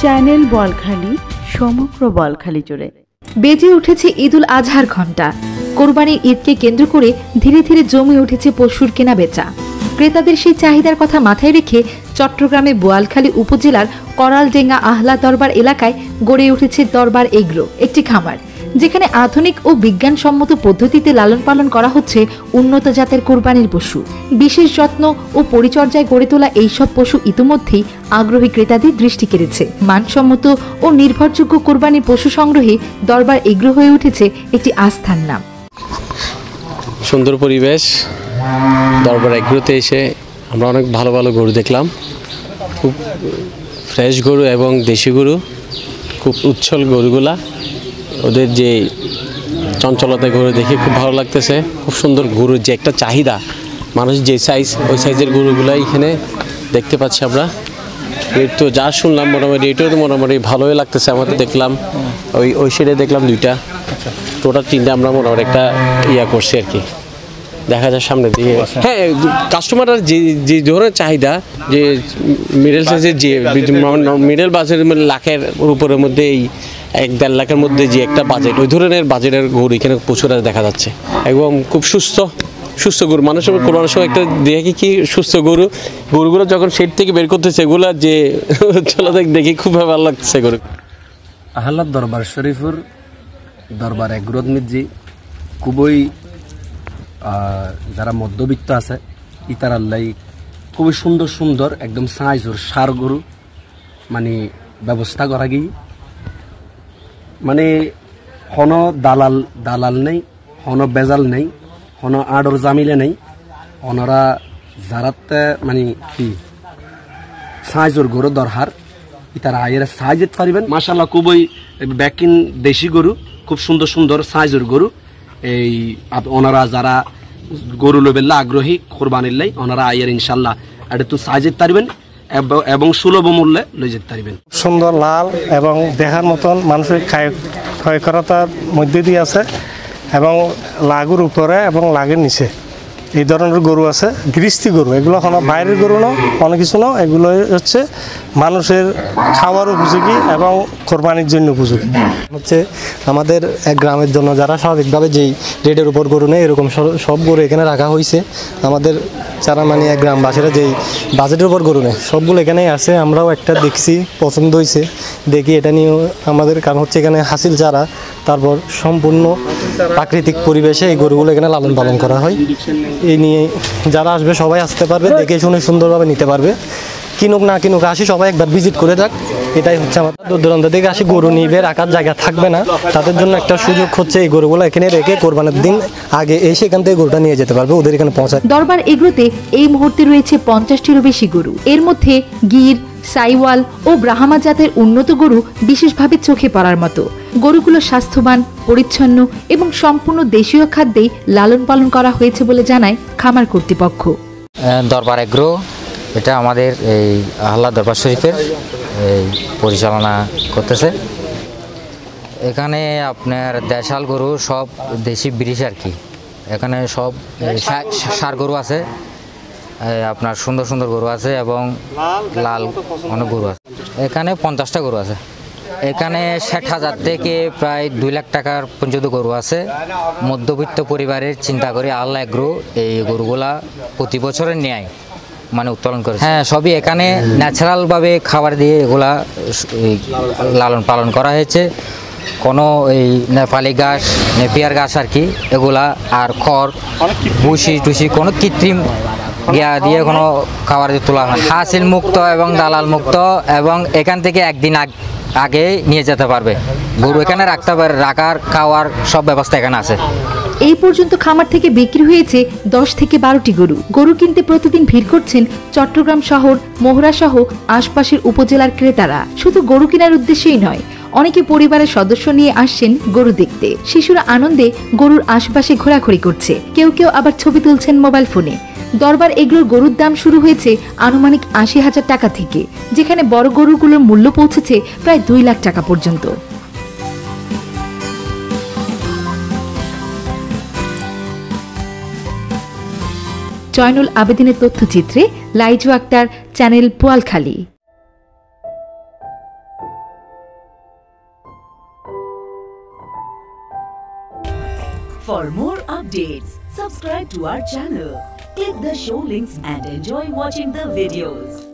Channel Balkhali সমগ্র বলখালি জুড়ে বেজে উঠেছে ঈদুল আজহার ঘণ্টা। কোরবানির ঈদকে কেন্দ্র করে ধীরে ধীরে জমে উঠেছে পশুর কেনা বেচা। ক্রেতাদের সেই চাহিদার কথা মাথায় রেখে চট্টগ্রামে বোয়ালখালী উপজেলার করালডেঙ্গা আহলা দরবার এলাকায় গড়ে উঠেছে দরবার এগ্রো, একটি খামার যেখানে আধুনিক ও বিজ্ঞানসম্মত পদ্ধতিতে লালন পালন করা হচ্ছে উন্নত জাতের কোরবানির পশু। বিশেষ যত্ন ও পরিচর্যায় গড়ে তোলা এইসব পশু ইতিমধ্যেই আগ্রহী ক্রেতাদের দৃষ্টি কেড়েছে। মানসম্মত ও নির্ভরযোগ্য কোরবানির পশু সংগ্রহে দরবার এগ্রো হয়ে উঠেছে একটি আস্থার নাম। সুন্দর পরিবেশ, দরবার এগ্রোতে এসে আমরা অনেক ভালো ভালো গরু দেখলাম। খুব ফ্রেশ গরু এবং দেশি গরু, খুব উচ্ছল গরুগুলা, ওদের যে চঞ্চলতা গরু দেখে খুব ভালো লাগতেছে। খুব সুন্দর গরুর যে একটা চাহিদা, মানুষ যে সাইজ ওই সাইজের গরুগুলো এখানে দেখতে পাচ্ছি আমরা। রেট তো যা শুনলাম মোটামুটি রেটও তো মোটামুটি ভালোই লাগতেছে আমাদের। দেখলাম ওই সাইডে দেখলাম দুইটা, টোটাল তিনটা আমরা মোটামুটি একটা করছি আর কি, দেখা যায় সামনে দিয়ে। হ্যাঁ, কাস্টমাররা যে ধরনের চাহিদা, যে মিডল সাইজের যে মিডল বাজেটের লাখের উপরের মধ্যে এই 1-1.5 লাখের মধ্যে যে একটা বাজেট, ওই ধরনের বাজেটের গরু এখানে প্রচুর দেখা যাচ্ছে। একদম খুব সুস্থ গরু। মানুষের কোরবানির সময় একটা দেখি কি সুস্থ গরুগুলো যখন শেড থেকে বের করতেছে, এগুলো যে চলা দেখি খুব ভালো লাগছে গরু। আহলাদ দরবার শরীফুর দরবার এগ্রোদ মির্জি খুবই যারা মধ্যবিত্ত আছে ইতার আল্লাহ খুবই সুন্দর একদম সাইজর সার গরু মানে ব্যবস্থা করা গিয়ে, মানে হন দালাল নেই, হন বেজাল নেই, হন আডর জামিলে নেই। ওনারা যারাতে মানে কি সাইজর গরু দরহার ইতার আয়ের সাইজের পারিবেন। মাশাআল্লাহ খুবই ব্যাকিন দেশি গরু, খুব সুন্দর সাইজর গরু। এই ওনারা যারা গরু লোবেল্লা আগ্রহী কোরবানির লাই, ওনারা আয়ের ইনশাল্লাহ এটা তো সাইজের পারিবেন এবং সুলভ মূল্যে লই যেতে পারবেন। সুন্দর লাল এবং দেখার মতন মানুষের ক্ষয় করাটার মধ্যে দিয়ে আছে, এবং লাগুর উপরে এবং লাগের নিচে এই ধরনের গরু আছে। গৃহস্থী গরু, এগুলো কোনো বাইরের গরু না, অনেক কিছু না, এগুলো হচ্ছে মানুষের খাওয়ার উপযোগী এবং কোরবানির জন্য উপযোগী। হচ্ছে আমাদের এক গ্রামের জন্য যারা স্বাভাবিকভাবে যেই রেটের উপর গরু নেই, এরকম সব গরু এখানে রাখা হয়েছে। আমাদের যারা মানে এক গ্রামবাসীরা যেই বাজেটের উপর গরু নেই, সবগুলো এখানেই আছে। আমরাও একটা দেখছি, পছন্দ হয়েছে, দেখি এটা নিয়েও আমাদের, কারণ হচ্ছে এখানে হাসিল চারা, তারপর সম্পূর্ণ প্রাকৃতিক পরিবেশে এই গরুগুলো এখানে লালন পালন করা হয়। এই নিয়ে যারা আসবে সবাই আসতে পারবে, দেখে শুনে সুন্দরভাবে নিতে পারবে। কিনুক না কিনুক, আসি সবাই একবার ভিজিট করে যাক। এটাই হচ্ছে আমাদের দূর দূরান্ত থেকে আসি গরু নিবে, রাখার জায়গা থাকবে না, তাদের জন্য একটা সুযোগ হচ্ছে এই গরুগুলো এখানে রেখে কোরবানির দিন আগে এসে এখান থেকে গরুটা নিয়ে যেতে পারবে, ওদের এখানে পৌঁছায়। দরবার এগ্রোতে এই মুহূর্তে রয়েছে 50টিরও বেশি গরু। এর মধ্যে গির, সাইওয়াল ও ব্রাহ্মা জাতের উন্নত গরু বিশেষভাবে চোখে পড়ার মতো। গরুগুলো স্বাস্থ্যবান, পরিচ্ছন্ন এবং সম্পূর্ণ দেশীয় খাদ্যেই লালন পালন করা হয়েছে বলে জানায় খামার কর্তৃপক্ষ। দরবার এগ্রো এটা আমাদের এই আহলা দরবার শরীফের এই পরিচালনা করতেছে। এখানে আপনার দেশাল গরু সব দেশি ব্রিজ আর কি। এখানে সব ষাঁড় গরু আছে, আপনার সুন্দর গরু আছে এবং লাল অনেক গরু আছে। এখানে 50টা গরু আছে। এখানে 60,000 থেকে প্রায় 2 লাখ টাকার পর্যন্ত গরু আছে। মধ্যবিত্ত পরিবারের চিন্তা করে আহলা এগ্রো এই গরুগুলা প্রতি বছরের ন্যায় মানে উত্তোলন করে। হ্যাঁ, সবই এখানে ন্যাচারালভাবে খাবার দিয়ে এগুলা লালন পালন করা হয়েছে। কোনো এই নেপালি ঘাস, নেপিয়ার ঘাস আর কি এগুলা, আর খড়, ভুসি কোনো কৃত্রিম গিয়া দিয়ে কোনো খাবার দিয়ে তোলা হয়। হাসিল মুক্ত এবং দালাল মুক্ত, এবং এখান থেকে একদিন আগে নিয়ে যেতে পারবে গরু, এখানে রাখতে পারে, রাখার খাওয়ার সব ব্যবস্থা এখানে আছে। এই পর্যন্ত খামার থেকে বিক্রি হয়েছে 10 থেকে 12টি গরু। গরু কিনতে প্রতিদিন ভিড় করছেন চট্টগ্রাম শহর, মোহরা সহ আশপাশের উপজেলার ক্রেতারা। শুধু গরু কেনার উদ্দেশ্যেই নয়, অনেকে পরিবারের সদস্য নিয়ে আসছেন গরু দেখতে। শিশুরা আনন্দে গরুর আশপাশে ঘোরাঘুরি করছে, কেউ আবার ছবি তুলছেন মোবাইল ফোনে। দরবার এগ্রোর গরুর দাম শুরু হয়েছে আনুমানিক 80,000 টাকা থেকে, যেখানে বড় গরুগুলোর মূল্য পৌঁছেছে প্রায় 2 লাখ টাকা পর্যন্ত। জয়নুল আবেদিনের তথ্যচিত্রে Laizu Akter, channel Boalkhali. For more updates, subscribe to our channel, click the show links and enjoy watching the videos.